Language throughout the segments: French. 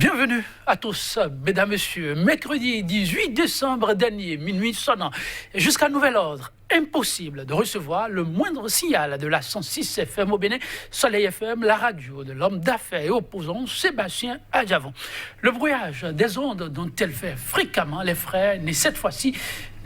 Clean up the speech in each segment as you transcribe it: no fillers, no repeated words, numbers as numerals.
Bienvenue à tous, mesdames, messieurs. Mercredi 18 décembre dernier, minuit sonnant, et jusqu'à nouvel ordre, impossible de recevoir le moindre signal de la 106 FM au Bénin, Soleil FM, la radio de l'homme d'affaires et opposant Sébastien Adjavon. Le brouillage des ondes dont elle fait fréquemment les frais n'est cette fois-ci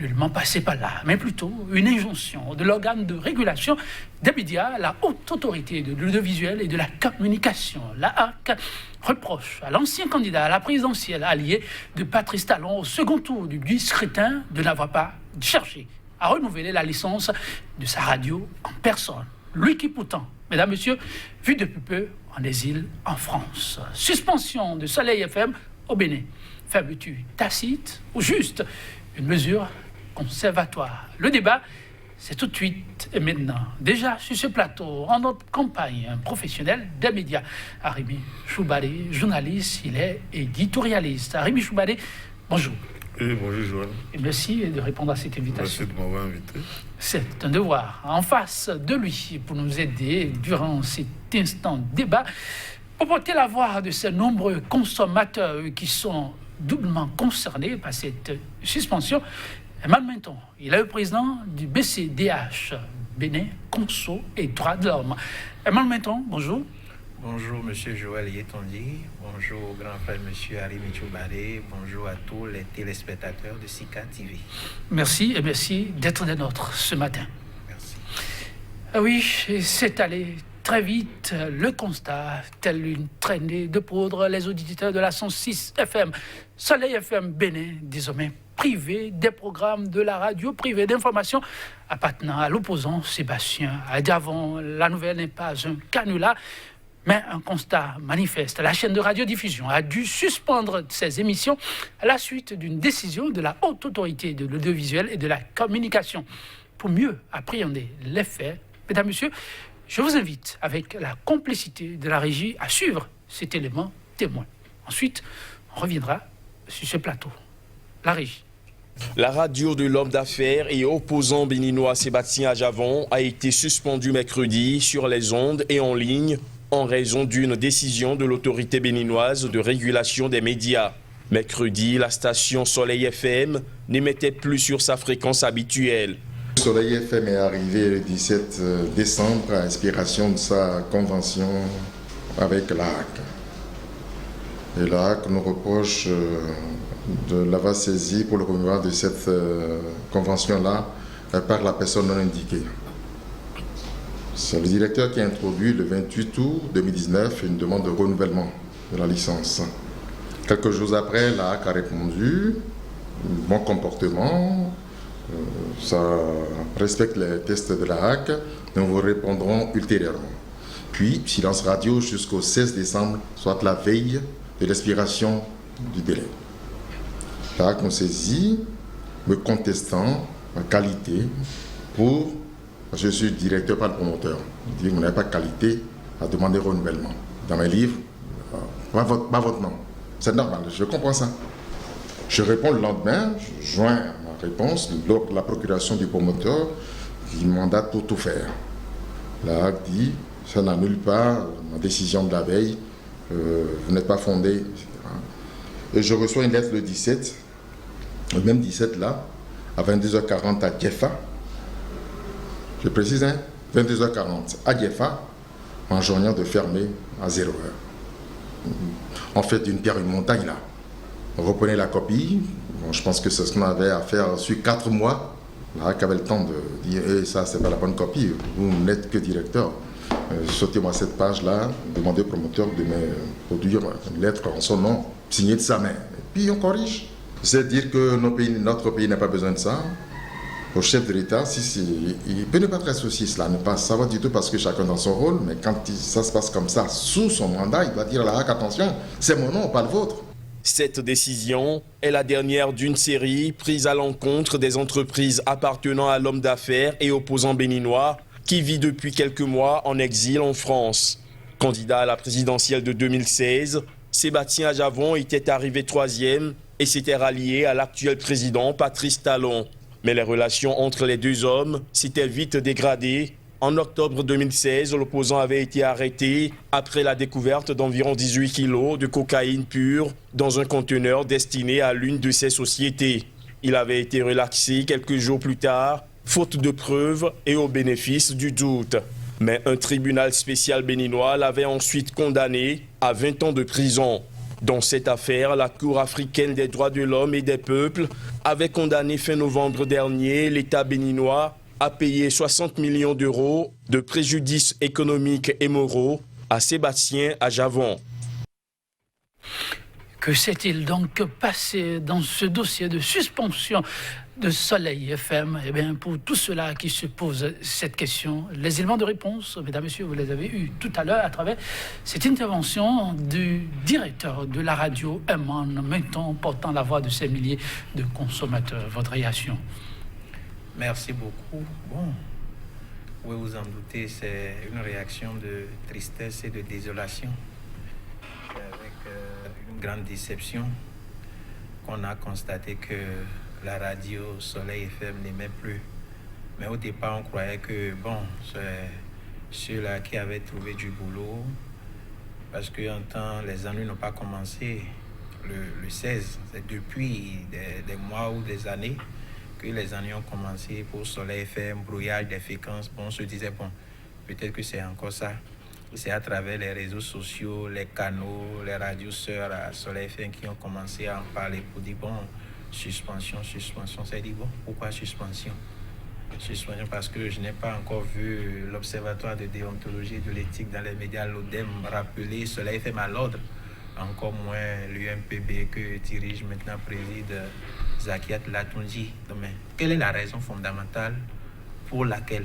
nullement passé par là, mais plutôt une injonction de l'organe de régulation des médias, la haute autorité de l'audiovisuel et de la communication, la HAC, reproche à l'ancien candidat à la présidentielle allié de Patrice Talon au second tour du scrutin de n'avoir pas cherché à renouveler la licence de sa radio en personne. Lui qui pourtant, mesdames, messieurs, vit depuis peu en exil en France. Suspension de Soleil FM au Bénin. Fermeture tacite ou juste une mesure conservatoire. Le débat, c'est tout de suite et maintenant. Déjà sur ce plateau, en notre campagne, un professionnel des médias, Arimi Choubadé, journaliste, il est éditorialiste. Arimi Choubadé, bonjour. Oui, bonjour Joël. Et merci de répondre à cette invitation. Merci de m'avoir invité. C'est un devoir. En face de lui, pour nous aider durant cet instant de débat, pour porter la voix de ces nombreux consommateurs qui sont doublement concernés par cette suspension, Emmanuel Menton, il est le président du BCDH, Bénin, Conso et Droits de l'Homme. Emmanuel Menton, bonjour. Bonjour, monsieur Joël Yetondi. Bonjour, grand frère, monsieur Arimi Choubadé. Bonjour à tous les téléspectateurs de Sika TV. Merci et merci d'être des nôtres ce matin. Merci. Ah oui, c'est allé très vite. Le constat, tel une traînée de poudre, les auditeurs de la 106 FM, Soleil FM Bénin, désormais privé des programmes de la radio privée d'information appartenant à l'opposant Sébastien Adjavon. La nouvelle n'est pas un canular, mais un constat manifeste. La chaîne de radiodiffusion a dû suspendre ses émissions à la suite d'une décision de la haute autorité de l'audiovisuel et de la communication. Pour mieux appréhender les faits, mesdames, messieurs, je vous invite, avec la complicité de la régie, à suivre cet élément témoin. Ensuite, on reviendra sur ce plateau. La régie. La radio de l'homme d'affaires et opposant béninois Sébastien Adjavon a été suspendue mercredi sur les ondes et en ligne en raison d'une décision de l'autorité béninoise de régulation des médias. Mercredi, la station Soleil FM n'émettait plus sur sa fréquence habituelle. Soleil FM est arrivé le 17 décembre à expiration de sa convention avec la HAC. Et la HAC nous reproche de l'avoir saisi pour le renouveau de cette convention-là par la personne non indiquée. C'est le directeur qui a introduit le 28 août 2019 une demande de renouvellement de la licence. Quelques jours après, la HAC a répondu « bon comportement, ça respecte les tests de la HAC, nous vous répondrons ultérieurement ». Puis, silence radio jusqu'au 16 décembre, soit la veille de l'expiration du délai. La HAC nous saisit, me contestant ma qualité pour... Je suis directeur, pas le promoteur. Il dit, vous n'avez pas de qualité à demander renouvellement. Dans mes livres, pas votre nom. C'est normal, je comprends ça. Je réponds le lendemain, je joins ma réponse, la procuration du promoteur, qui mandate pour tout faire. La HAC dit, ça n'annule pas ma décision de la veille, vous n'êtes pas fondé, etc. Et je reçois une lettre le 17, le même 17 là, à 22h40 à Diefa. Je précise, 22h40 à Diefa, m'enjoignant de fermer à 0h. En fait, d'une pierre une montagne là. On reprenait la copie. Bon, je pense que c'est ce qu'on avait à faire sur 4 mois. La HAC avait le temps de dire ça, c'est pas la bonne copie. Vous n'êtes que directeur. Sautez-moi cette page-là, demandez au promoteur de me produire une lettre en son nom, signée de sa main. Et puis on corrige. C'est dire que notre pays n'a pas besoin de ça. Au chef de l'État, il peut ne pas être associé cela, ne pas savoir du tout parce que chacun dans son rôle, mais quand ça se passe comme ça, sous son mandat, il doit dire à la HAC, attention, c'est mon nom, pas le vôtre. Cette décision est la dernière d'une série prise à l'encontre des entreprises appartenant à l'homme d'affaires et opposant béninois qui vit depuis quelques mois en exil en France. Candidat à la présidentielle de 2016, Sébastien Adjavon était arrivé 3e et s'était rallié à l'actuel président Patrice Talon. Mais les relations entre les deux hommes s'étaient vite dégradées En octobre 2016, l'opposant avait été arrêté après la découverte d'environ 18 kilos de cocaïne pure dans un conteneur destiné à l'une de ses sociétés. Il avait été relaxé quelques jours plus tard, faute de preuves et au bénéfice du doute. Mais un tribunal spécial béninois l'avait ensuite condamné à 20 ans de prison. Dans cette affaire, la Cour africaine des droits de l'homme et des peuples avait condamné fin novembre dernier l'État béninois à payer 60 millions d'euros de préjudices économiques et moraux à Sébastien Ajavon. Que s'est-il donc passé dans ce dossier de suspension de Soleil FM? Eh bien, pour tous ceux-là qui se posent cette question, les éléments de réponse, mesdames, messieurs, vous les avez eus tout à l'heure à travers cette intervention du directeur de la radio Eman, maintenant portant la voix de ces milliers de consommateurs. Votre réaction? Merci beaucoup. Bon, vous pouvez vous en douter, c'est une réaction de tristesse et de désolation. Avec une grande déception qu'on a constaté que la radio Soleil FM n'aimait plus. Mais au départ, on croyait que, bon, c'est ceux-là qui avaient trouvé du boulot, parce qu'en temps, les ennuis n'ont pas commencé le 16. C'est depuis des mois ou des années que les années ont commencé pour Soleil FM, brouillage des fréquences. Bon, on se disait, bon, peut-être que c'est encore ça. C'est à travers les réseaux sociaux, les canaux, les radios sœurs à Soleil FM qui ont commencé à en parler pour dire, bon, suspension. C'est dit, bon, pourquoi suspension? Suspension parce que je n'ai pas encore vu l'Observatoire de déontologie et de l'éthique dans les médias, l'ODEM, rappeler Soleil FM à l'ordre. Encore moins l'UMPB que dirige maintenant, préside Zakiat Latonji. Mais quelle est la raison fondamentale pour laquelle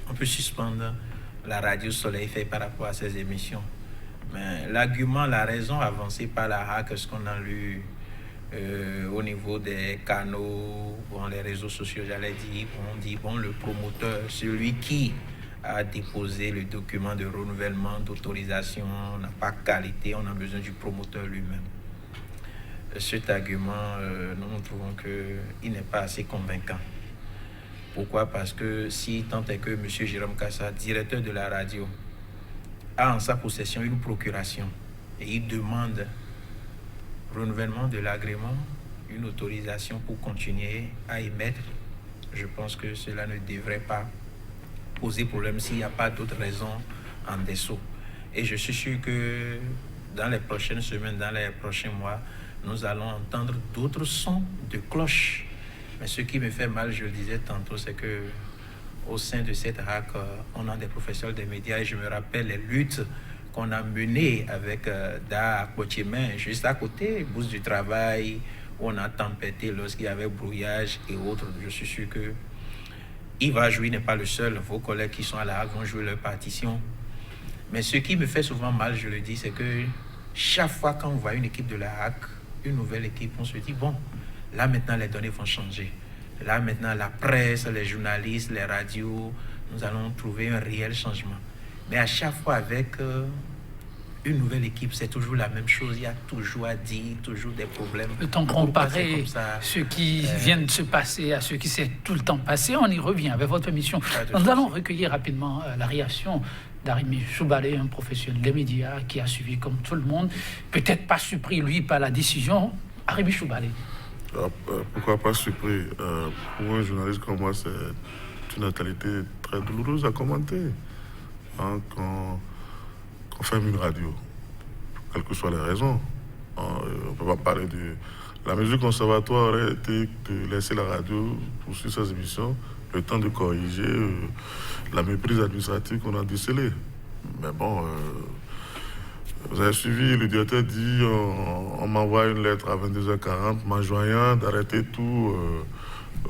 on peut suspendre la radio Soleil FM par rapport à ces émissions? Mais l'argument, la raison avancée par la HAC, ce qu'on a lu au niveau des canaux, bon, les réseaux sociaux, j'allais dire, on dit, bon, le promoteur, celui qui a déposé le document de renouvellement d'autorisation, n'a pas qualité, on a besoin du promoteur lui-même. Cet argument, nous trouvons qu'il n'est pas assez convaincant. Pourquoi? Parce que si tant est que M. Jérôme Kassa, directeur de la radio, a en sa possession une procuration et il demande renouvellement de l'agrément, une autorisation pour continuer à émettre, je pense que cela ne devrait pas poser problème s'il n'y a pas d'autres raisons en dessous. Et je suis sûr que dans les prochaines semaines, dans les prochains mois, nous allons entendre d'autres sons de cloche. Mais ce qui me fait mal, je le disais tantôt, c'est que au sein de cette RAC, on a des professionnels des médias et je me rappelle les luttes qu'on a menées avec Da Pochemin, juste à côté, Bourse du Travail, où on a tempêté lorsqu'il y avait brouillage et autres. Je suis sûr que il va jouer, n'est pas le seul. Vos collègues qui sont à la HAC vont jouer leur partition. Mais ce qui me fait souvent mal, je le dis, c'est que chaque fois qu'on voit une équipe de la HAC, une nouvelle équipe, on se dit, bon, là maintenant les données vont changer. Là maintenant la presse, les journalistes, les radios, nous allons trouver un réel changement. Mais à chaque fois avec une nouvelle équipe, c'est toujours la même chose. Il y a toujours à dire, toujours des problèmes. Le temps comparer ce qui vient de se passer à ce qui s'est tout le temps passé, on y revient avec votre émission. Nous allons recueillir rapidement la réaction d'Arimi Choubale, un professionnel des médias qui a suivi comme tout le monde, peut-être pas surpris lui par la décision. Arimi Choubale. Pourquoi pas surpris? Pour un journaliste comme moi, c'est une actualité très douloureuse à commenter. Hein, quand ferme une radio, quelles que soient les raisons. On ne peut pas parler de... La mesure conservatoire aurait été de laisser la radio poursuivre ses émissions, le temps de corriger la méprise administrative qu'on a décelée. Mais bon, vous avez suivi, le directeur dit, on m'envoie une lettre à 22h40, m'enjoignant d'arrêter tout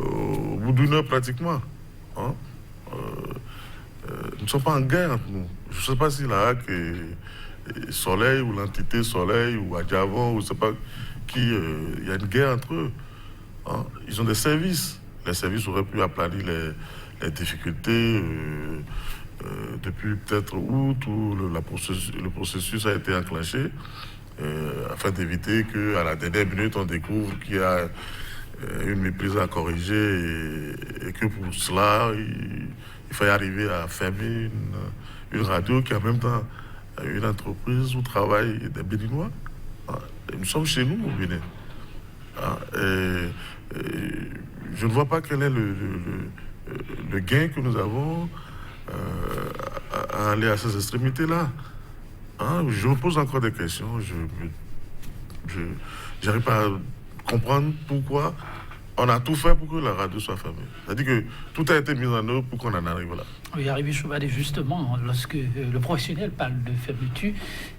au bout d'une heure pratiquement. Hein? Nous ne sommes pas en guerre entre nous. Je ne sais pas si la HAC est Soleil ou l'entité Soleil ou Adjavon, ou je ne sais pas qui. Il y a une guerre entre eux. Hein? Ils ont des services. Les services auraient pu aplanir les difficultés depuis peut-être août où le processus a été enclenché afin d'éviter qu'à la dernière minute on découvre qu'il y a une méprise à corriger et que pour cela il il fallait arriver à fermer une radio qui en même temps une entreprise où travaillent des Béninois. Et nous sommes chez nous au Bénin. Et je ne vois pas quel est le gain que nous avons à aller à ces extrémités-là. Je me pose encore des questions. Je n'arrive pas à comprendre pourquoi on a tout fait pour que la radio soit fermée. C'est-à-dire que tout a été mis en œuvre pour qu'on en arrive là. Oui, Arrivé Choubalé, justement, lorsque le professionnel parle de fermeture,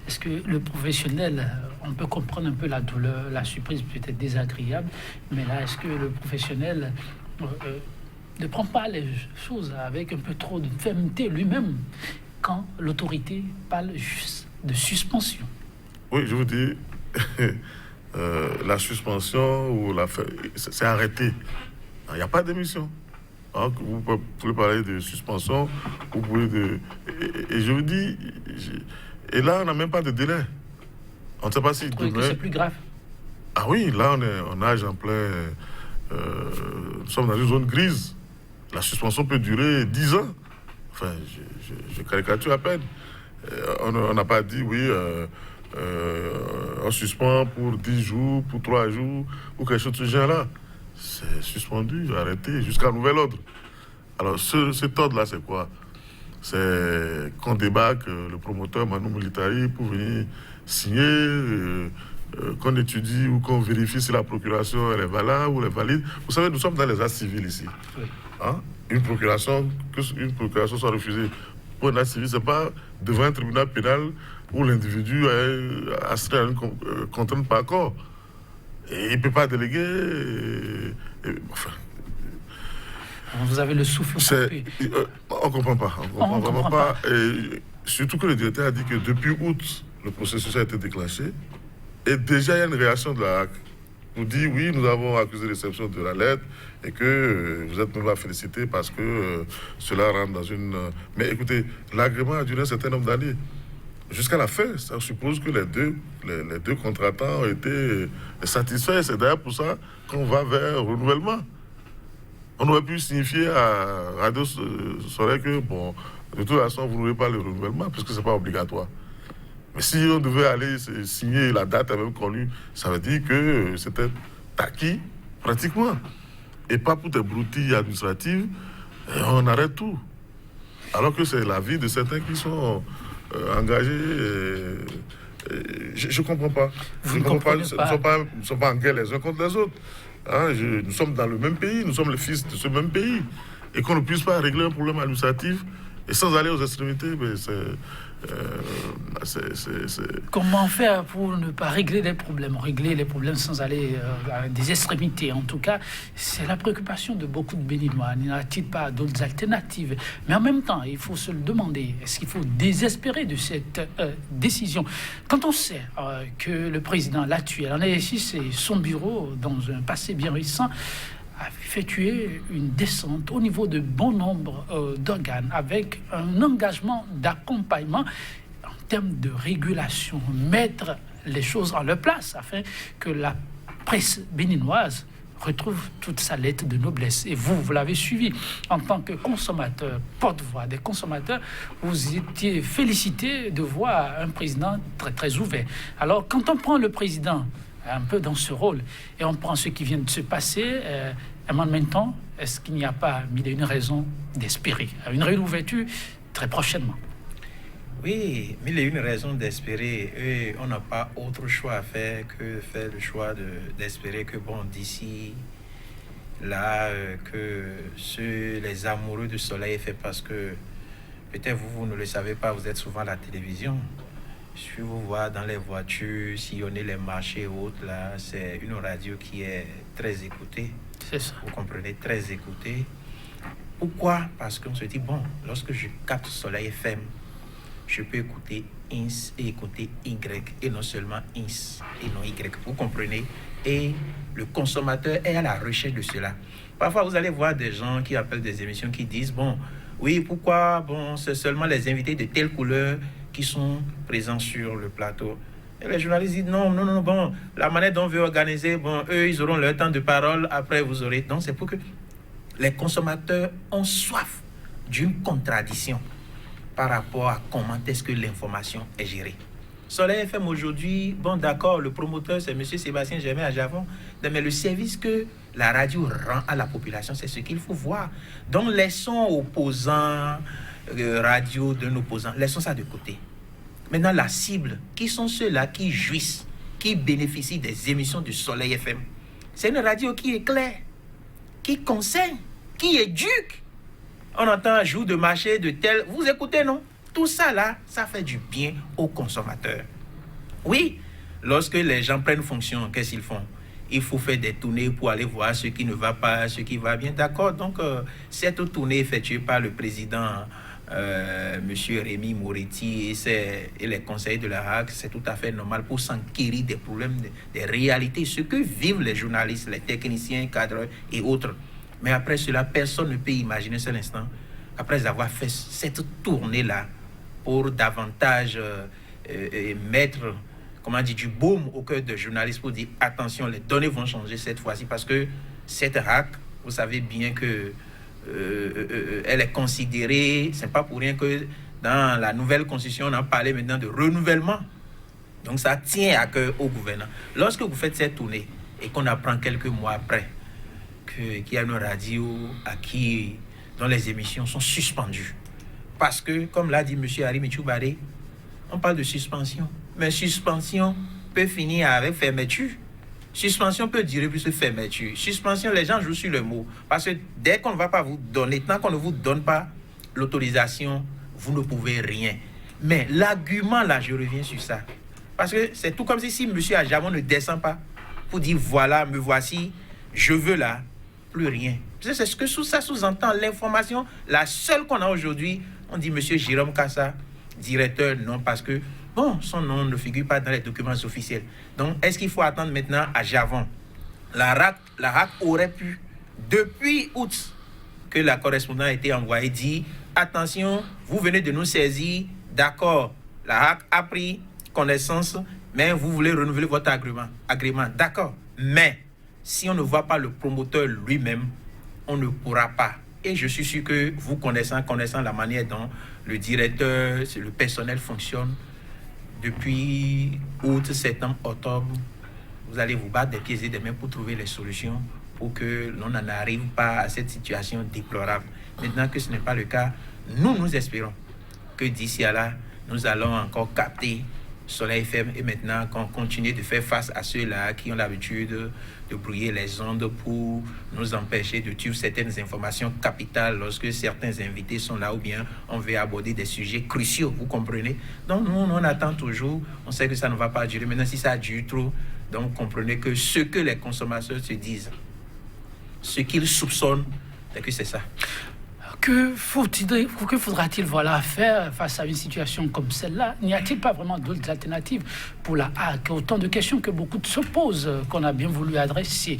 est-ce que le professionnel, on peut comprendre un peu la douleur, la surprise peut-être désagréable, mais là, est-ce que le professionnel ne prend pas les choses avec un peu trop de fermeté lui-même quand l'autorité parle juste de suspension? Oui, je vous dis, la suspension ou c'est arrêté. Il n'y a pas d'émission. Vous pouvez parler de suspension, vous pouvez et je vous dis, et là, on n'a même pas de délai. On ne sait pas si demain... que c'est plus grave. Ah oui, là, on nage en plein... nous sommes dans une zone grise. La suspension peut durer 10 ans. Enfin, je caricature à peine. On n'a pas dit, oui, on suspend pour 10 jours, pour 3 jours, ou quelque chose de ce genre-là. C'est suspendu, arrêté, jusqu'à nouvel ordre. Alors, cet ordre-là, c'est quoi? C'est qu'on débarque, le promoteur Manu Militari, pour venir signer, qu'on étudie ou qu'on vérifie si la procuration elle est valable ou elle est valide. Vous savez, nous sommes dans les actes civils ici. Oui. Une procuration soit refusée pour un acte civil, ce n'est pas devant un tribunal pénal où l'individu est astreint à une contrainte par accord. Et il ne peut pas déléguer. Enfin, vous avez le souffle coupé. On ne comprend pas. On ne comprend vraiment pas. Et surtout que le directeur a dit que depuis août, le processus a été déclenché. Et déjà, il y a une réaction de la HAC. Nous dit oui, nous avons accusé réception de la lettre et que vous êtes nous la féliciter parce que cela rentre dans une... Mais écoutez, l'agrément a duré un certain nombre d'années. Jusqu'à la fin, ça suppose que les deux contratants ont été satisfaits. C'est d'ailleurs pour ça qu'on va vers un renouvellement. On aurait pu signifier à Radio Soleil que, bon, de toute façon, vous n'aurez pas le renouvellement puisque ce n'est pas obligatoire. Mais si on devait aller signer la date même connue, ça veut dire que c'était acquis pratiquement. Et pas pour des broutilles administratives, on arrête tout. Alors que c'est la vie de certains qui sont... engagés. Je ne comprends pas. Vous ne comprenez pas. Nous ne sommes pas en guerre les uns contre les autres. Nous sommes dans le même pays, nous sommes les fils de ce même pays. Et qu'on ne puisse pas régler un problème administratif et sans aller aux extrémités, Comment faire pour ne pas régler les problèmes sans aller à des extrémités? En tout cas, c'est la préoccupation de beaucoup de Béninois. N'y a-t-il pas d'autres alternatives? Mais en même temps, il faut se le demander. Est-ce qu'il faut désespérer de cette décision? Quand on sait que le président l'actuel en exercice et son bureau, dans un passé bien récent, a effectué une descente au niveau de bon nombre d'organes avec un engagement d'accompagnement en termes de régulation, mettre les choses en leur place afin que la presse béninoise retrouve toute sa lettre de noblesse. Et vous l'avez suivi en tant que consommateur, porte-voix des consommateurs, vous étiez félicité de voir un président très, très ouvert. Alors, quand on prend le président un peu dans ce rôle, et on prend ce qui vient de se passer, en même temps, est-ce qu'il n'y a pas mille et une raisons d'espérer une réouverture très prochainement? Oui, mille et une raisons d'espérer. Et on n'a pas autre choix à faire que faire le choix d'espérer que, bon, d'ici là, que les amoureux du soleil fait, parce que peut-être vous ne le savez pas, vous êtes souvent à la télévision. Si vous voyez dans les voitures, sillonner les marchés et autres, là, c'est une radio qui est très écoutée. C'est ça. Vous comprenez, très écoutée. Pourquoi? Parce qu'on se dit, bon, lorsque je capte Soleil FM, je peux écouter INS et écouter Y, et non seulement INS et non Y. Vous comprenez? Et le consommateur est à la recherche de cela. Parfois, vous allez voir des gens qui appellent des émissions qui disent, bon, oui, pourquoi? Bon, c'est seulement les invités de telle couleur qui sont présents sur le plateau. Et les journalistes disent non, bon, la manière dont on veut organiser, bon, eux, ils auront leur temps de parole, après vous aurez. Donc, c'est pour que les consommateurs ont soif d'une contradiction par rapport à comment est-ce que l'information est gérée. Soleil FM aujourd'hui, bon d'accord, le promoteur c'est M. Sébastien Germain à Javon, mais le service que la radio rend à la population, c'est ce qu'il faut voir. Donc laissons opposants, radio d'un opposant, laissons ça de côté. Maintenant la cible, qui sont ceux-là qui jouissent, qui bénéficient des émissions du Soleil FM? C'est une radio qui est claire, qui conseille, qui éduque. On entend jour de marché de tel, vous écoutez non? Tout ça là, ça fait du bien aux consommateurs. Oui, lorsque les gens prennent fonction, qu'est-ce qu'ils font? Il faut faire des tournées pour aller voir ce qui ne va pas, ce qui va bien. D'accord, donc cette tournée effectuée par le président M. Rémi Moretti et les conseillers de la RAC, c'est tout à fait normal pour s'enquérir des problèmes, des réalités, ce que vivent les journalistes, les techniciens, cadres et autres. Mais après cela, personne ne peut imaginer seul instant, après avoir fait cette tournée-là, pour davantage mettre, comment dire, du baume au cœur des journalistes pour dire attention, les données vont changer cette fois-ci parce que cette RAC, vous savez bien que elle est considérée, c'est pas pour rien que dans la nouvelle constitution on a parlé maintenant de renouvellement. Donc ça tient à cœur au gouvernement. Lorsque vous faites cette tournée et qu'on apprend quelques mois après qu'il y a une radio dont les émissions sont suspendues. Parce que, comme l'a dit M. Arimi Tchoubare, on parle de suspension. Mais suspension peut finir avec fermeture. Suspension peut durer plus que fermeture. Suspension, les gens jouent sur le mot. Parce que dès qu'on ne va pas vous donner, tant qu'on ne vous donne pas l'autorisation, vous ne pouvez rien. Mais l'argument, là, je reviens sur ça. Parce que c'est tout comme si M. Ajamon ne descend pas pour dire, voilà, me voici, je veux là, plus rien. C'est ce que ça sous-entend, l'information. La seule qu'on a aujourd'hui, on dit M. Jérôme Kassa, directeur, non, parce que, bon, son nom ne figure pas dans les documents officiels. Donc, est-ce qu'il faut attendre maintenant à Javon? La RAC aurait pu, depuis août, que la correspondance a été envoyée, dit, attention, vous venez de nous saisir, d'accord, la RAC a pris connaissance, mais vous voulez renouveler votre agrément, d'accord, mais si on ne voit pas le promoteur lui-même, on ne pourra pas. Et je suis sûr que vous connaissant la manière dont le directeur, le personnel fonctionne, depuis août, septembre, octobre, vous allez vous battre des pieds et des mains pour trouver les solutions pour que l'on n'en arrive pas à cette situation déplorable. Maintenant que ce n'est pas le cas, nous espérons que d'ici à là, nous allons encore capter Soleil FM et maintenant qu'on continue de faire face à ceux-là qui ont l'habitude de brouiller les ondes pour nous empêcher de suivre certaines informations capitales lorsque certains invités sont là ou bien on veut aborder des sujets cruciaux, vous comprenez? Donc nous, on attend toujours, on sait que ça ne va pas durer. Maintenant, si ça dure trop, donc comprenez que ce que les consommateurs se disent, ce qu'ils soupçonnent, c'est que c'est ça. Que faudra-t-il faire face à une situation comme celle-là? N'y a-t-il pas vraiment d'autres alternatives pour la HAC? Autant de questions que beaucoup se posent, qu'on a bien voulu adresser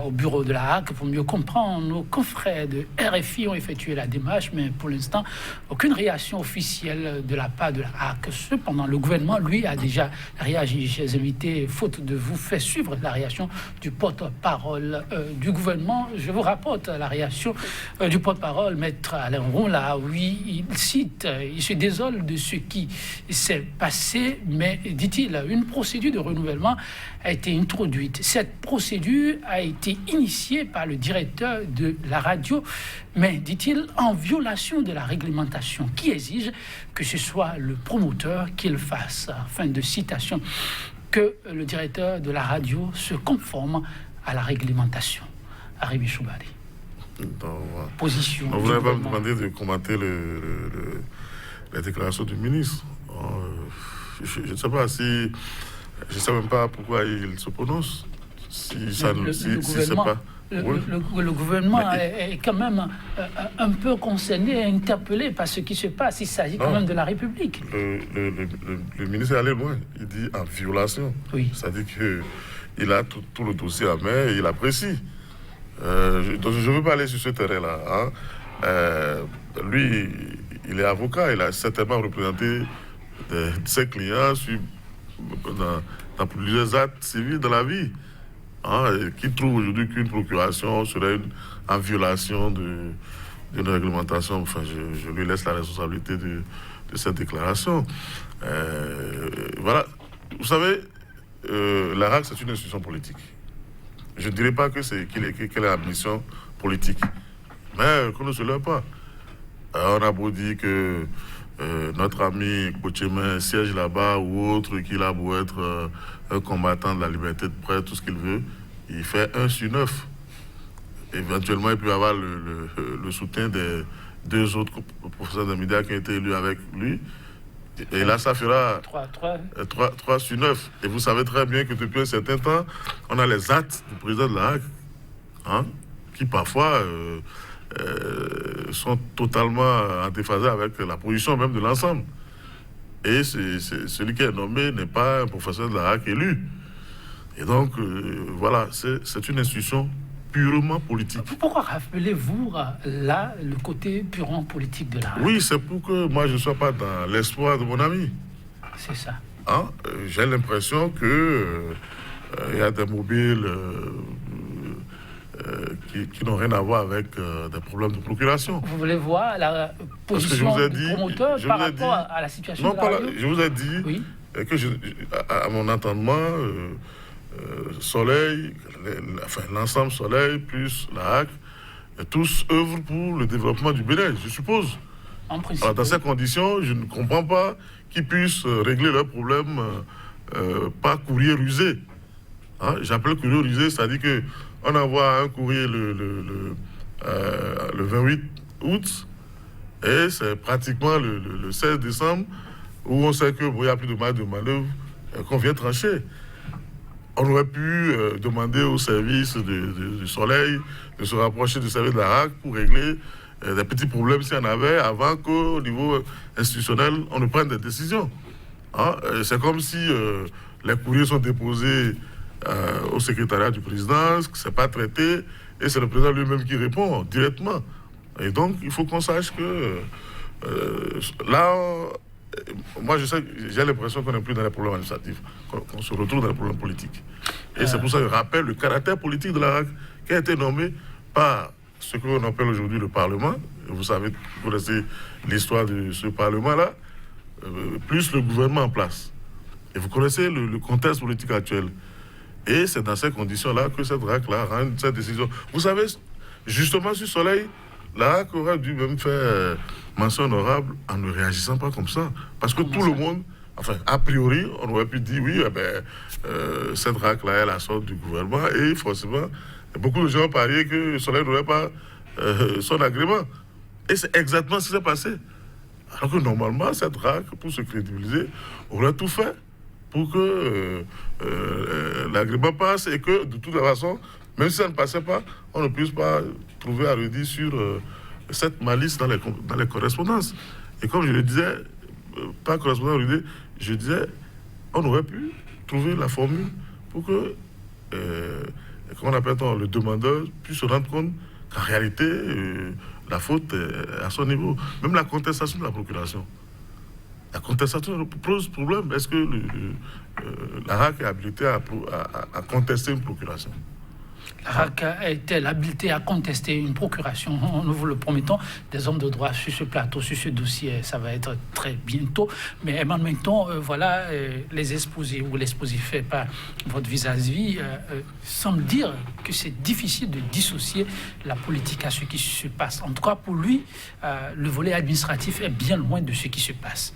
au bureau de la HAC pour mieux comprendre. Nos confrères de RFI ont effectué la démarche, mais pour l'instant, aucune réaction officielle de la part de la HAC. Cependant, le gouvernement, lui, a déjà réagi. Chers invités, faute de vous faire suivre la réaction du porte-parole du gouvernement, je vous rapporte la réaction du porte-parole, Maître Alain Ronla. Oui, il se désole de ce qui s'est passé, mais, dit-il, une procédure de renouvellement a été introduite. Cette procédure a été initiée par le directeur de la radio, mais, dit-il, en violation de la réglementation qui exige que ce soit le promoteur qui le fasse. Fin de citation. Que le directeur de la radio se conforme à la réglementation. Arimi Tchoubare. Position. Vous n'avez pas me demandé de commenter la déclaration du ministre. Je ne sais pas si... Je ne sais même pas pourquoi il se prononce. Le gouvernement est quand même un peu concerné, interpellé par ce qui se passe. Il s'agit quand même de la République. Le ministre est allé loin. Il dit en violation. Oui. C'est-à-dire qu'il a tout le dossier à main et il apprécie. Donc je ne veux pas aller sur ce terrain-là. Lui, il est avocat. Il a certainement représenté ses clients dans plusieurs actes civils de la vie. Qui trouve aujourd'hui qu'une procuration serait en violation d'une réglementation, enfin, je lui laisse la responsabilité de cette déclaration. Voilà. Vous savez, l'ARAC, c'est une institution politique. Je ne dirais pas qu'elle a une mission politique, mais qu'on ne se leurre pas. On a beau dire que notre ami Kochemin siège là-bas ou autre, qu'il a beau être un combattant de la liberté de presse, tout ce qu'il veut, il fait 1 sur 9. Éventuellement, il peut avoir le soutien des 2 autres professeurs de médias qui ont été élus avec lui. Et là, ça fera 3 sur 9. Et vous savez très bien que depuis un certain temps, on a les actes du président de l'ARAC, qui parfois sont totalement en déphasage avec la position même de l'ensemble. Et celui qui est nommé n'est pas un professeur de l'ARAC élu. Et donc, voilà, c'est une institution purement politique. Pourquoi rappelez-vous là le côté purement politique de l'ARAC? Oui, c'est pour que moi je ne sois pas dans l'espoir de mon ami. C'est ça. J'ai l'impression que il y a des mobiles qui n'ont rien à voir avec des problèmes de procuration. Vous voulez voir la position du promoteur par rapport à la situation de la radio? Je vous ai dit que à mon entendement, Soleil, l'ensemble Soleil plus l'ARAC, tous œuvrent pour le développement du Bénin, je suppose. En principe. Alors, dans ces conditions, je ne comprends pas qu'ils puissent régler leurs problèmes par courrier rusé. J'appelle courrier rusé, c'est-à-dire qu'on envoie un courrier le 28 août et c'est pratiquement le 16 décembre où on sait qu'il n'y a plus de marge de manœuvre qu'on vient trancher. On aurait pu demander au service du Soleil de se rapprocher du service de l'ARAC pour régler des petits problèmes s'il y en avait avant qu'au niveau institutionnel, on ne prenne des décisions. C'est comme si les courriers sont déposés au secrétariat du président, que ce n'est pas traité, et c'est le président lui-même qui répond directement. Et donc, il faut qu'on sache que là, moi, j'ai l'impression qu'on n'est plus dans les problèmes administratifs, qu'on se retrouve dans les problèmes politiques. Et c'est pour ça que je rappelle le caractère politique de l'ARAC qui a été nommé par ce qu'on appelle aujourd'hui le Parlement. Vous savez, vous connaissez l'histoire de ce Parlement-là, plus le gouvernement en place. Et vous connaissez le contexte politique actuel. Et c'est dans ces conditions-là que cette RAC-là rend cette décision. Vous savez, justement, sur Soleil, l'ARAC aurait dû même faire mention honorable en ne réagissant pas comme ça. Parce que tout le monde, enfin, a priori, on aurait pu dire, oui, cette RAC-là est la sorte du gouvernement, et forcément, beaucoup de gens pariaient que Soleil n'aurait pas son agrément. Et c'est exactement ce qui s'est passé. Alors que normalement, cette RAC, pour se crédibiliser, aurait tout fait pour que l'agrément passe et que, de toute façon, même si ça ne passait pas, on ne puisse pas trouver à redire sur cette malice dans les correspondances. Et comme je le disais, pas correspondant redire, je disais, on aurait pu trouver la formule pour que, comment on appelle le demandeur puisse se rendre compte qu'en réalité, la faute est à son niveau. Même la contestation de la procuration. La contestation pose problème. Est-ce que l'ARAC est habilité à contester une procuration? L'ARAC est-elle habilitée à contester une procuration? Nous vous le promettons, des hommes de droit sur ce plateau, sur ce dossier, ça va être très bientôt. Mais en même temps, voilà, les exposés ou l'exposé fait par votre vis-à-vis semble dire que c'est difficile de dissocier la politique à ce qui se passe. En tout cas, pour lui, le volet administratif est bien loin de ce qui se passe.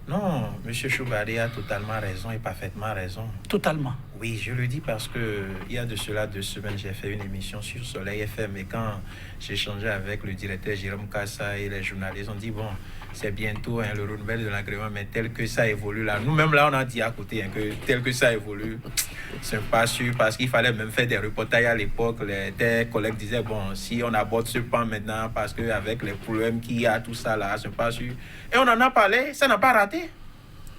Non, M. Choubari a totalement raison et parfaitement raison. Totalement. Oui, je le dis parce que il y a de cela 2 semaines, j'ai fait une émission sur Soleil FM et quand j'échangeais avec le directeur Jérôme Kassa et les journalistes, on dit bon, c'est bientôt le renouvellement de l'agrément, mais tel que ça évolue là, nous-mêmes là on a dit à côté que tel que ça évolue, c'est pas sûr parce qu'il fallait même faire des reportages à l'époque. Des collègues disaient bon, si on aborde ce pan maintenant parce qu'avec les problèmes qu'il y a, tout ça là, c'est pas sûr. Et on en a parlé, ça n'a pas raté.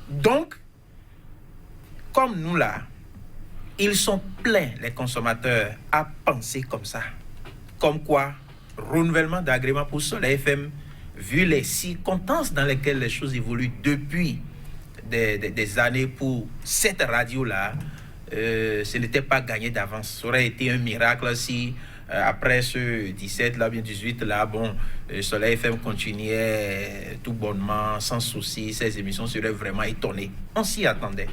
Donc, comme nous là, ils sont pleins, les consommateurs, à penser comme ça. Comme quoi, renouvellement d'agrément pour Soleil FM, vu les circonstances dans lesquelles les choses évoluent depuis des années pour cette radio-là, ce n'était pas gagné d'avance. Ça aurait été un miracle si après ce 17, là, bien 18, là, bon, Soleil FM continuait tout bonnement, sans souci, ces émissions seraient vraiment étonnées. On s'y attendait.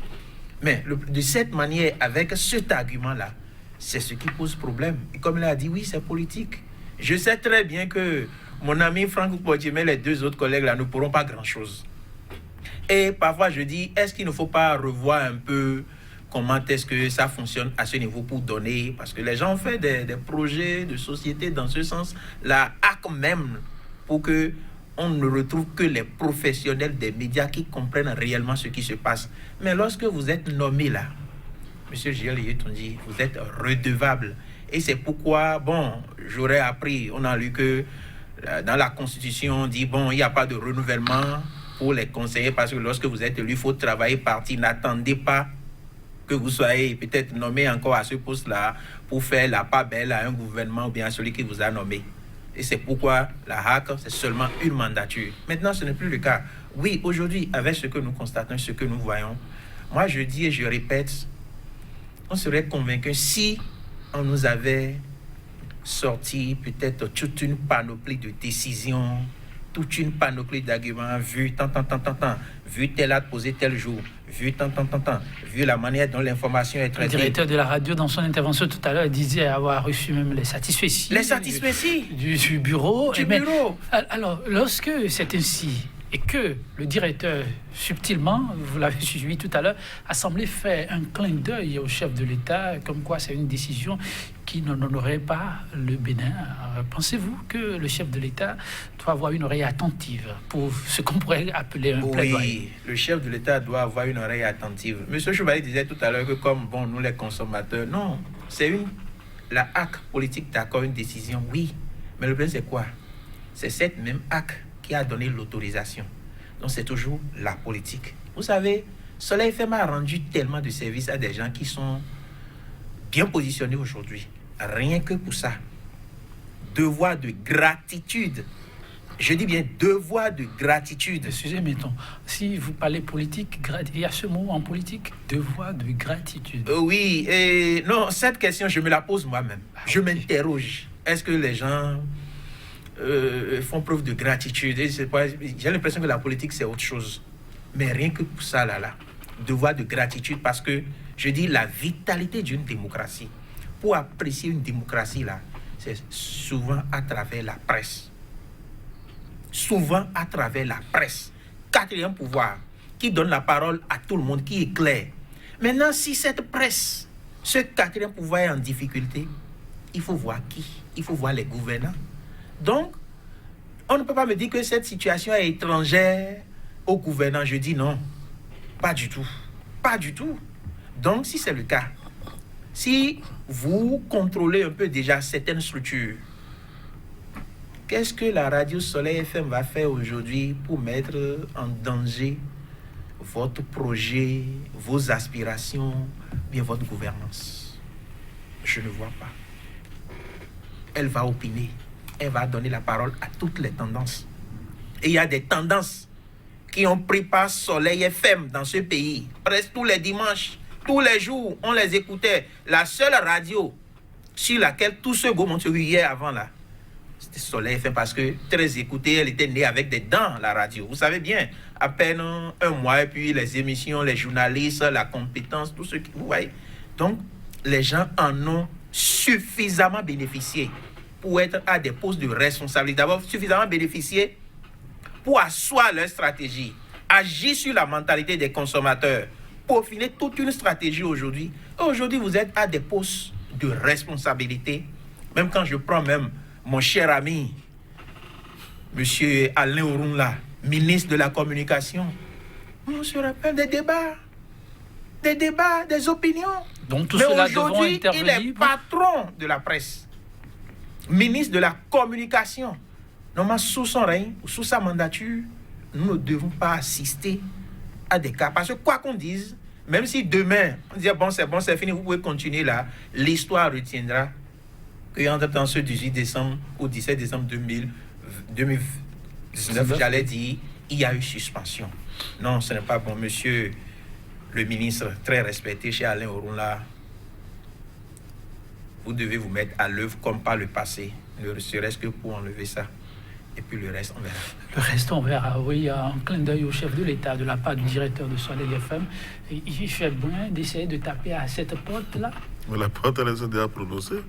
Mais de cette manière, avec cet argument-là, c'est ce qui pose problème. Et comme il a dit, oui, c'est politique. Je sais très bien que mon ami Franck Podjemé, les deux autres collègues là, ne pourront pas grand-chose. Et parfois, je dis, est-ce qu'il ne faut pas revoir un peu comment est-ce que ça fonctionne à ce niveau pour donner, parce que les gens ont fait des projets de société dans ce sens, la HAC même, pour que on ne retrouve que les professionnels des médias qui comprennent réellement ce qui se passe. Mais lorsque vous êtes nommé là, Monsieur Gilles Yetundi, vous êtes redevable. Et c'est pourquoi, bon, j'aurais appris, on a lu que dans la Constitution, on dit, bon, il n'y a pas de renouvellement pour les conseillers, parce que lorsque vous êtes élu, il faut travailler parti. N'attendez pas que vous soyez peut-être nommé encore à ce poste-là pour faire la part belle à un gouvernement ou bien à celui qui vous a nommé. Et c'est pourquoi la HAC, c'est seulement une mandature. Maintenant, ce n'est plus le cas. Oui, aujourd'hui, avec ce que nous constatons, ce que nous voyons, moi je dis et je répète, on serait convaincu si on nous avait sorti peut-être toute une panoplie de décisions, toute une panoplie d'arguments, vu vu tel acte posé tel jour, vu vu la manière dont l'information est traitée. Le directeur de la radio, dans son intervention tout à l'heure, disait avoir reçu même les satisfecits. Les satisfecits du bureau. Du bureau. Alors, lorsque c'est ainsi, et que le directeur, subtilement, vous l'avez suivi tout à l'heure, a semblé faire un clin d'œil au chef de l'État, comme quoi c'est une décision qui n'honorerait pas le Bénin. Pensez-vous que le chef de l'État doit avoir une oreille attentive pour ce qu'on pourrait appeler un plaidoyer? Oui, le chef de l'État doit avoir une oreille attentive. Monsieur Chevalier disait tout à l'heure que comme bon, nous les consommateurs, non, c'est la HAC politique d'accord une décision, oui. Mais le problème c'est quoi? C'est cette même HAC qui a donné l'autorisation. Donc c'est toujours la politique. Vous savez, Soleil FM a rendu tellement de services à des gens qui sont bien positionnés aujourd'hui. Rien que pour ça. Devoir de gratitude. Je dis bien devoir de gratitude. Excusez, mettons, si vous parlez politique, il y a ce mot en politique, devoir de gratitude. Oui, et non, cette question, je me la pose moi-même. Je m'interroge. Est-ce que les gens font preuve de gratitude? J'ai l'impression que la politique, c'est autre chose. Mais rien que pour ça, là, devoir de gratitude, parce que, je dis, la vitalité d'une démocratie, pour apprécier une démocratie, là, c'est souvent à travers la presse. Souvent à travers la presse. Quatrième pouvoir, qui donne la parole à tout le monde, qui éclaire. Maintenant, si cette presse, ce quatrième pouvoir est en difficulté, il faut voir qui? Il faut voir les gouvernants. Donc, on ne peut pas me dire que cette situation est étrangère au gouvernement. Je dis non, pas du tout. Pas du tout. Donc, si c'est le cas, si vous contrôlez un peu déjà certaines structures, qu'est-ce que la radio Soleil FM va faire aujourd'hui pour mettre en danger votre projet, vos aspirations, bien votre gouvernance? Je ne vois pas. Elle va opiner. Elle va donner la parole à toutes les tendances. Et il y a des tendances qui ont pris par Soleil FM dans ce pays. Presque tous les dimanches, tous les jours, on les écoutait. La seule radio sur laquelle tous ceux qui m'ont suivi hier avant là, c'était Soleil FM parce que très écoutée, elle était née avec des dents, la radio. Vous savez bien, à peine un mois, et puis les émissions, les journalistes, la compétence, tout ce qui... Vous voyez. Donc, les gens en ont suffisamment bénéficié pour être à des postes de responsabilité. D'abord, suffisamment bénéficié pour asseoir leur stratégie, agir sur la mentalité des consommateurs, peaufiner toute une stratégie aujourd'hui. Aujourd'hui, vous êtes à des postes de responsabilité. Même quand je prends même mon cher ami, monsieur Alain Orunla, ministre de la Communication, on se rappelle des débats, des opinions. Donc tout mais cela aujourd'hui, il est patron de la presse, ministre de la Communication. Normalement, sous son règne, sous sa mandature, nous ne devons pas assister à des cas. Parce que quoi qu'on dise, même si demain, on dit bon, c'est fini, vous pouvez continuer là, l'histoire retiendra qu'entre ce 18 décembre au 17 décembre 2019, j'allais dire, il y a eu suspension. Non, ce n'est pas bon. Monsieur le ministre, très respecté chez Alain Orunla, vous devez vous mettre à l'œuvre comme par le passé, ne serait-ce que pour enlever ça. Et puis le reste, on verra. Le reste, on verra. Oui, il y a un clin d'œil au chef de l'État de la part du directeur de Soleil FM. Et il fait bien d'essayer de taper à cette porte-là. Mais la porte, elle est déjà prononcée.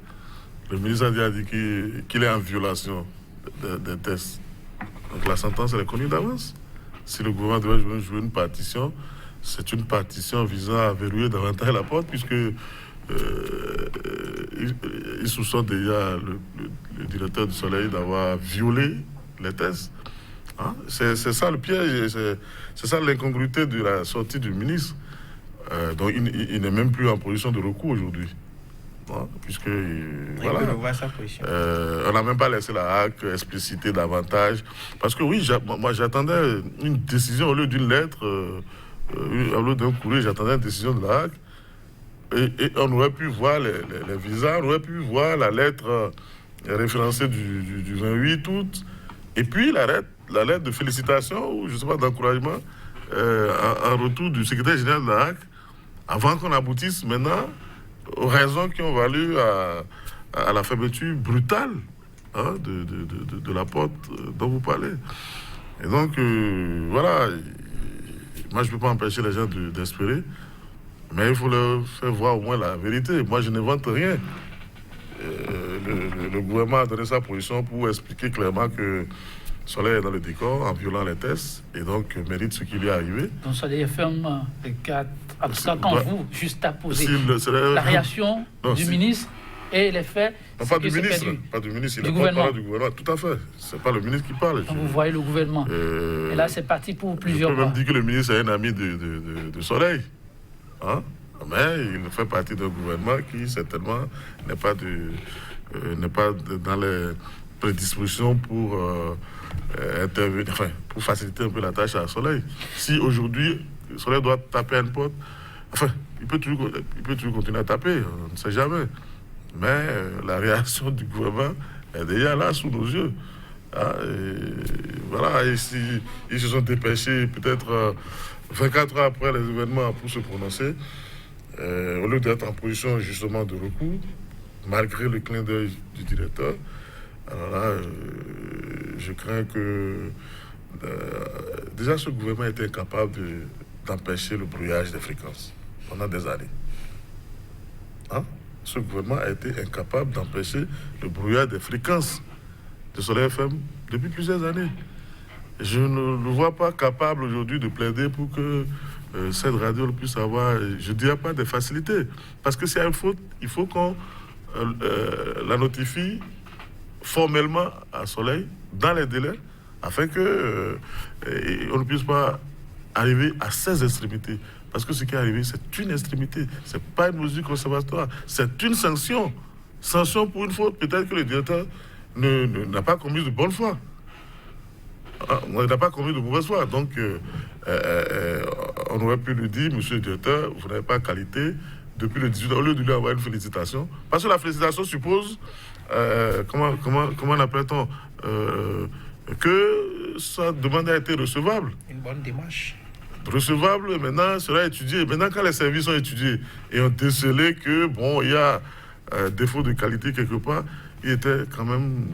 Le ministre a déjà dit qu'il est en violation des tests. Donc la sentence, elle est connue d'avance. Si le gouvernement doit jouer une partition, c'est une partition visant à verrouiller davantage la porte, puisque il soupçonne déjà le directeur du Soleil d'avoir violé les tests. Hein? C'est ça le piège, c'est ça l'incongruité de la sortie du ministre. Donc il n'est même plus en position de recours aujourd'hui. Hein? Puisque, voilà, on n'a même pas laissé la HAC expliciter davantage. Parce que oui, moi j'attendais une décision au lieu d'une lettre, au lieu d'un courrier, j'attendais une décision de la HAC. Et on aurait pu voir les visas, on aurait pu voir la lettre référencée du 28 août, et puis la lettre de félicitations, ou je ne sais pas, d'encouragement, en retour du secrétaire général de la HAC, avant qu'on aboutisse maintenant aux raisons qui ont valu à la fermeture brutale, hein, de la porte dont vous parlez. Et donc, voilà, moi je ne peux pas empêcher les gens d'espérer, mais il faut leur faire voir au moins la vérité. Moi, je n'invente rien. Le gouvernement a donné sa position pour expliquer clairement que Soleil est dans le décor en violant les tests et donc mérite ce qui lui est arrivé. Donc Soleil FM, quand vous, juste à poser la réaction du ministre et les faits... Non, pas du ministre, il n'est pas parlé du gouvernement. Tout à fait. Ce n'est pas le ministre qui parle. Donc vous voyez le gouvernement. Et là, c'est parti pour plusieurs mois. On peut même dire que le ministre est un ami de Soleil. Hein? Mais il fait partie d'un gouvernement qui certainement n'est pas dans les prédispositions pour intervenir, enfin, pour faciliter un peu la tâche à Soleil. Si aujourd'hui Soleil doit taper à une porte, enfin, il peut toujours continuer à taper, on ne sait jamais. Mais la réaction du gouvernement est déjà là sous nos yeux. Hein? Et voilà, et si ils se sont dépêchés peut-être 24 heures après les événements pour se prononcer, au lieu d'être en position justement de recours, malgré le clin d'œil du directeur, alors là, je crains que déjà ce gouvernement était incapable d'empêcher le brouillage des fréquences pendant des années. Hein? Ce gouvernement a été incapable d'empêcher le brouillage des fréquences de Soleil FM depuis plusieurs années. Je ne le vois pas capable aujourd'hui de plaider pour que cette radio puisse avoir, je ne dirais pas des facilités, parce que s'il y a une faute, il faut qu'on la notifie formellement à Soleil dans les délais, afin que on ne puisse pas arriver à ces extrémités. Parce que ce qui est arrivé, c'est une extrémité, c'est pas une mesure conservatoire, c'est une sanction. Sanction pour une faute, peut-être que le directeur n'a pas commis de bonne foi. On n'a pas commis de mauvaise foi. Donc, on aurait pu lui dire, monsieur le directeur, vous n'avez pas qualité depuis le 18, au lieu de lui avoir une félicitation. Parce que la félicitation suppose, comment appelle-t-on, que sa demande a été recevable. Une bonne démarche. Recevable, maintenant, sera étudié. Maintenant, quand les services sont étudiés et ont décelé que, bon, il y a défaut de qualité quelque part, il était quand même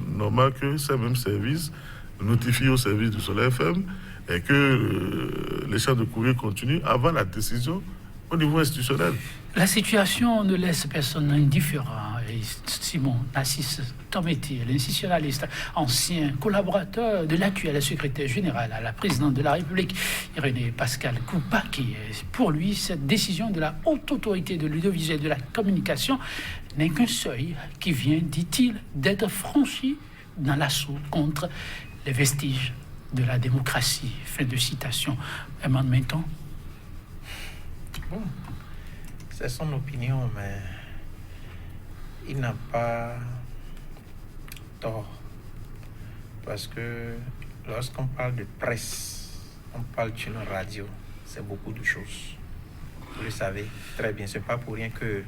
normal que ces mêmes services notifient au service du Soleil FM et que l'échange de courrier continue avant la décision au niveau institutionnel. La situation ne laisse personne indifférent. Et Simon Nassis Tometi, l'institutionnaliste, ancien collaborateur de l'actuel secrétaire général à la présidente de la République, Irénée Pascal Koupaki. Pour lui, cette décision de la haute autorité de l'audiovisuel de la communication n'est qu'un seuil qui vient, dit-il, d'être franchi dans l'assaut contre les vestiges de la démocratie. Fin de citation. Emmanuel Menton. Bon, c'est son opinion, mais il n'a pas tort. Parce que lorsqu'on parle de presse, on parle d'une radio, c'est beaucoup de choses. Vous le savez très bien, c'est pas pour rien que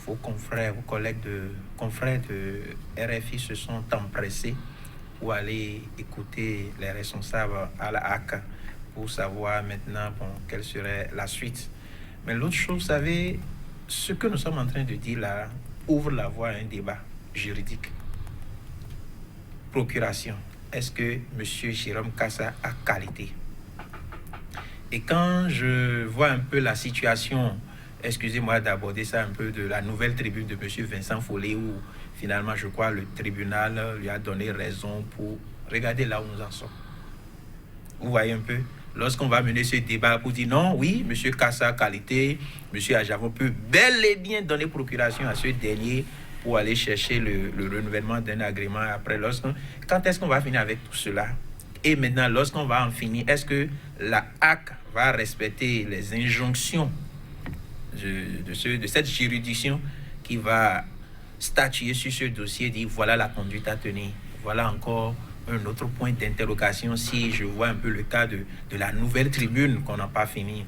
vos confrères, vos collègues confrères de RFI se sont empressés pour aller écouter les responsables à la HAC pour savoir maintenant quelle serait la suite. Mais l'autre chose, vous savez, ce que nous sommes en train de dire là, ouvre la voie à un débat juridique. Procuration. Est-ce que M. Jérôme Kassa a qualité? Et quand je vois un peu la situation, excusez-moi d'aborder ça un peu, de la nouvelle tribune de M. Vincent Follet, où finalement, je crois, le tribunal lui a donné raison pour regarder là où nous en sommes. Vous voyez un peu? Lorsqu'on va mener ce débat pour dire non, oui, M. Kassa a qualité, M. Ajavon peut bel et bien donner procuration à ce dernier pour aller chercher le renouvellement d'un agrément après. Quand est-ce qu'on va finir avec tout cela? Et maintenant, lorsqu'on va en finir, est-ce que la HAC va respecter les injonctions de cette juridiction qui va statuer sur ce dossier, dire voilà la conduite à tenir, voilà encore un autre point d'interrogation si je vois un peu le cas de la nouvelle tribune qu'on n'a pas fini.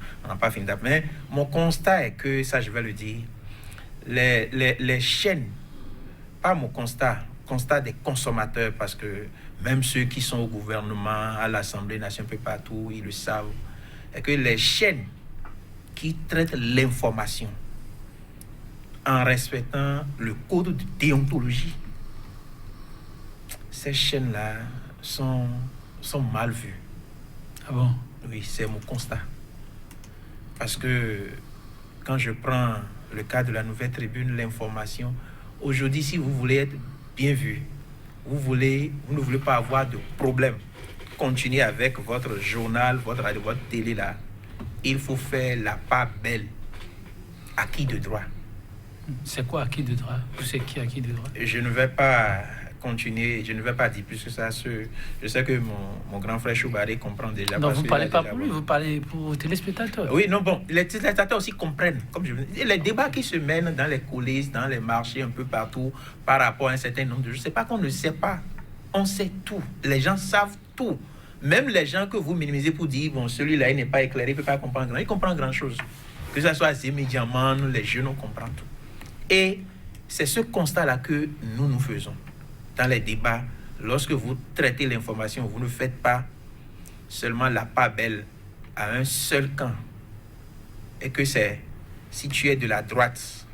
Mais mon constat est que, ça je vais le dire, les chaînes, pas mon constat des consommateurs, parce que même ceux qui sont au gouvernement, à l'Assemblée nationale, un peu partout, ils le savent, est que les chaînes qui traitent l'information en respectant le code de déontologie, ces chaînes-là sont mal vues. Ah bon? Oui, c'est mon constat. Parce que quand je prends le cas de la nouvelle tribune, l'information, aujourd'hui, si vous voulez être bien vu, vous ne voulez pas avoir de problème, continuez avec votre journal, votre radio, votre télé là, il faut faire la part belle. Acquis de droit. C'est quoi acquis de droit? C'est qui acquis de droit? Je ne vais pas continuer, je ne vais pas dire plus que ça. Je sais que mon grand frère Choubaré comprend déjà. Non, vous ne parlez pas pour lui, vous parlez pour les téléspectateurs. Oui, non, bon, les téléspectateurs aussi comprennent. Comme je dis, les débats qui se mènent dans les coulisses, dans les marchés, un peu partout, par rapport à un certain nombre de choses, c'est pas qu'on ne sait pas. On sait tout. Les gens savent tout. Même les gens que vous minimisez pour dire, bon, celui-là, il n'est pas éclairé, il ne peut pas comprendre grand. Il comprend grand-chose. Que ce soit Zémi Diamant, les jeunes, on comprend tout. Et c'est ce constat-là que nous faisons. Dans les débats, lorsque vous traitez l'information, vous ne faites pas seulement la part belle à un seul camp. Et que c'est, si tu es de la droite,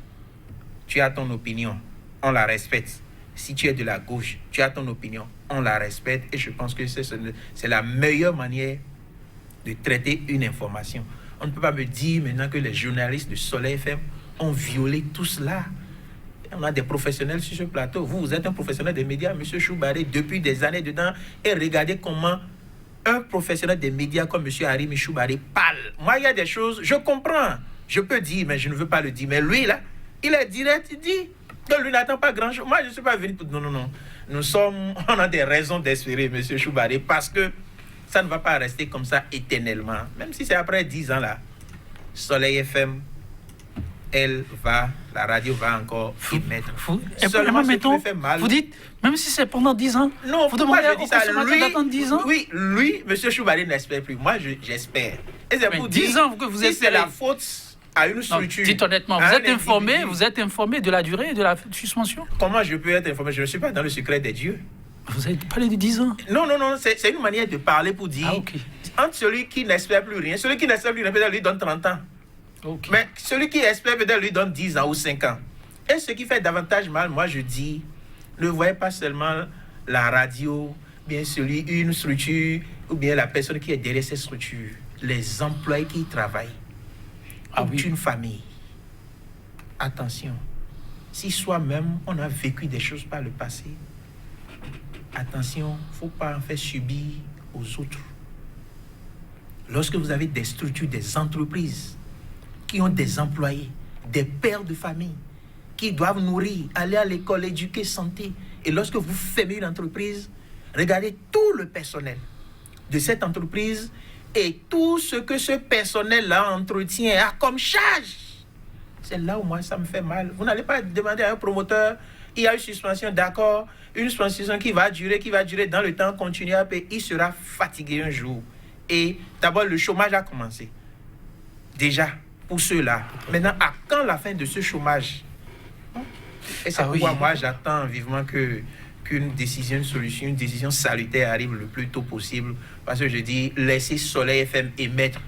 tu as ton opinion, on la respecte. Si tu es de la gauche, tu as ton opinion, on la respecte. Et je pense que c'est la meilleure manière de traiter une information. On ne peut pas me dire maintenant que les journalistes de Soleil FM ont violé tout cela. On a des professionnels sur ce plateau. Vous êtes un professionnel des médias, M. Choubaré, depuis des années dedans. Et regardez comment un professionnel des médias comme M. Harim Choubaré parle. Moi, il y a des choses, je comprends. Je peux dire, mais je ne veux pas le dire. Mais lui, là, il est direct, il dit. Donc, lui n'attend pas grand-chose. Moi, je ne suis pas venu pour... Non. On a des raisons d'espérer, M. Choubaré, parce que ça ne va pas rester comme ça éternellement. Même si c'est après 10 ans, là, Soleil FM, la radio va encore émettre. Seulement, mettons, vous dites, même si c'est pendant 10 ans, non, vous demandez je dis ça, lui, d'attendre 10 ans? Oui, lui, M. Choubaré n'espère plus. Moi, j'espère. Et c'est pour 10 ans que vous espérez. Si c'est la faute à une structure... Dites honnêtement, vous êtes informé de la durée de la suspension? Comment je peux être informé? Je ne suis pas dans le secret des dieux. Vous avez parlé de 10 ans? Non, c'est une manière de parler pour dire... Okay. Entre celui qui n'espère plus rien, celui qui n'espère plus rien, peut-être lui donne 30 ans. Okay. Mais celui qui espère, peut-être lui donne 10 ans ou 5 ans. Et ce qui fait davantage mal, moi je dis, ne voyez pas seulement la radio, bien une structure, ou bien la personne qui est derrière cette structure, les employés qui y travaillent. Une famille. Attention, si soi-même on a vécu des choses par le passé, attention, il ne faut pas en faire subir aux autres. Lorsque vous avez des structures, des entreprises qui ont des employés, des pères de famille, qui doivent nourrir, aller à l'école, éduquer, santé, et lorsque vous fermez une entreprise, regardez tout le personnel de cette entreprise et tout ce que ce personnel-là entretient a comme charge. C'est là où moi ça me fait mal. Vous n'allez pas demander à un promoteur, il y a une suspension, d'accord, une suspension qui va durer dans le temps, continuer à payer, il sera fatigué un jour. Et d'abord, le chômage a commencé. Déjà, pour ceux-là. Maintenant, à quand la fin de ce chômage? Et c'est pourquoi moi j'attends vivement qu'une décision, une solution, une décision salutaire arrive le plus tôt possible. Parce que je dis, laissez Soleil FM émettre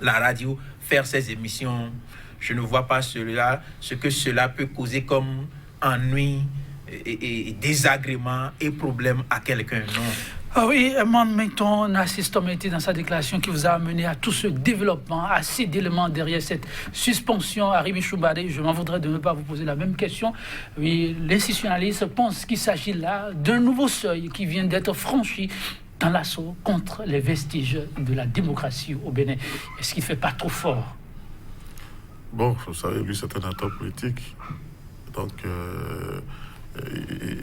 la radio, faire ses émissions. je ne vois pas ce que cela peut causer comme ennui et désagrément et problème à quelqu'un. Non. Ah oui, mettons, Narcisse Tometti, dans sa déclaration qui vous a amené à tout ce développement, à ces éléments derrière cette suspension. Arimi Choubadé, je m'en voudrais de ne pas vous poser la même question. Oui, l'institutionnaliste pense qu'il s'agit là d'un nouveau seuil qui vient d'être franchi dans l'assaut contre les vestiges de la démocratie au Bénin. Est-ce qu'il ne fait pas trop fort? Bon, vous savez, lui, c'est un acteur politique. Donc,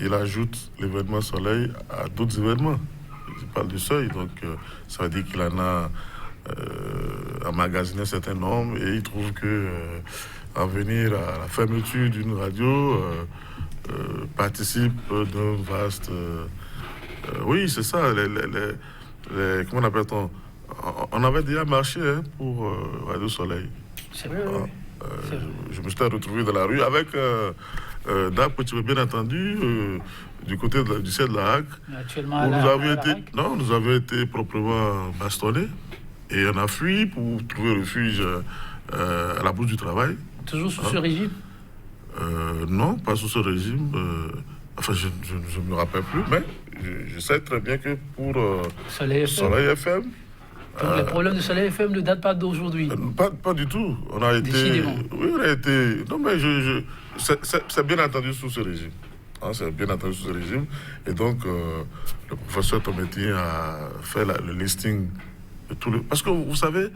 il ajoute l'événement Soleil à d'autres événements. Je parle du seuil, donc ça veut dire qu'il en a emmagasiné un certain nombre et il trouve que en venir à la fermeture d'une radio participe d'un vaste... oui, c'est ça. Comment appelle-t-on? On avait déjà marché pour Radio Soleil. C'est vrai, oui. Je me suis retrouvé dans la rue avec DAP, bien entendu, du côté du ciel de la Hague. Actuellement, nous avions été proprement bastonnés et on a fui pour trouver refuge à la Bourse du Travail. Toujours sous ce régime? Non, pas sous ce régime. Enfin, je ne me rappelle plus, mais je sais très bien que pour Soleil FM, donc les problèmes de Soleil FM ne datent pas d'aujourd'hui? Pas du tout. On a été... Décidément. Oui, on a été... Non, mais c'est bien entendu sous ce régime. C'est bien entendu sous ce régime. Et donc, le professeur Tometti a fait le listing de tout le... Parce que, vous savez,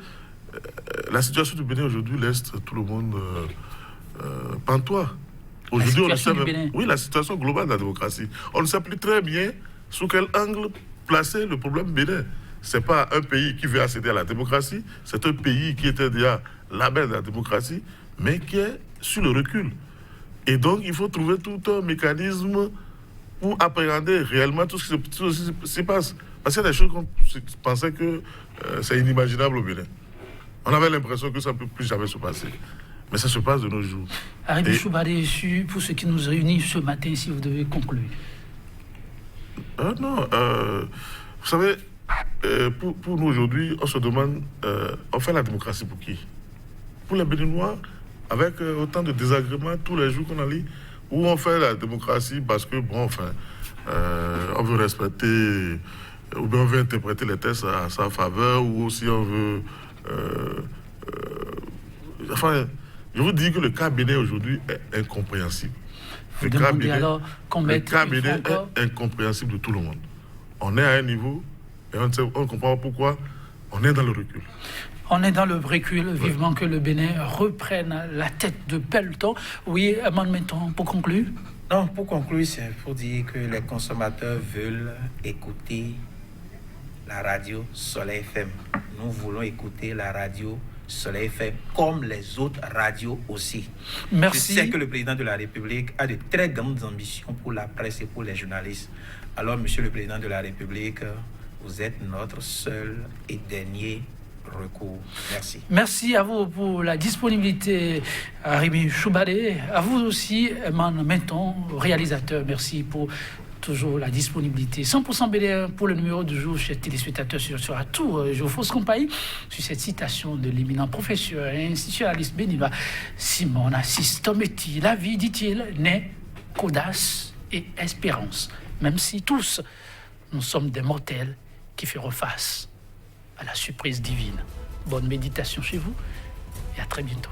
la situation du Bénin aujourd'hui laisse tout le monde pantois. Aujourd'hui, on ne sait même... Oui, la situation globale de la démocratie. On ne sait plus très bien sous quel angle placer le problème Bénin. Ce n'est pas un pays qui veut accéder à la démocratie, c'est un pays qui était déjà label de la démocratie, mais qui est sur le recul. Et donc, il faut trouver tout un mécanisme pour appréhender réellement tout ce qui se passe. Parce qu'il y a des choses qu'on pensait que c'est inimaginable au Bénin. On avait l'impression que ça ne peut plus jamais se passer. Mais ça se passe de nos jours. Arimi Choubadé, pour ce qui nous réunit ce matin, si vous devez conclure. Non, vous savez... pour nous aujourd'hui, on se demande, on fait la démocratie pour qui? Pour les Béninois, avec autant de désagréments tous les jours qu'on a lu, ou on fait la démocratie parce que, bon, enfin, on veut respecter, ou bien on veut interpréter les textes à sa faveur, ou aussi on veut... enfin, je vous dis que le cas Bénin aujourd'hui est incompréhensible. Le cas Bénin est incompréhensible de tout le monde. On est à un niveau... Et on ne comprend pas pourquoi on est dans le recul. On est dans le recul, vivement que le Bénin reprenne la tête de peloton. Oui, Meton, pour conclure? Non, pour conclure, c'est pour dire que les consommateurs veulent écouter la radio Soleil FM. Nous voulons écouter la radio Soleil FM comme les autres radios aussi. Merci. Je sais que le président de la République a de très grandes ambitions pour la presse et pour les journalistes. Alors, monsieur le président de la République, vous êtes notre seul et dernier recours. Merci. Merci à vous pour la disponibilité, Arimi Choubadé. À vous aussi, Meton, réalisateur. Merci pour toujours la disponibilité. 100% BDR pour le numéro du jour, chers téléspectateurs, sur la tour. Je vous fausse compagnie sur cette citation de l'éminent professeur et institutionnaliste béninois Simon Narcisse Tometti. La vie, dit-il, n'est qu'audace et espérance. Même si tous, nous sommes des mortels qui feront face à la surprise divine. Bonne méditation chez vous et à très bientôt.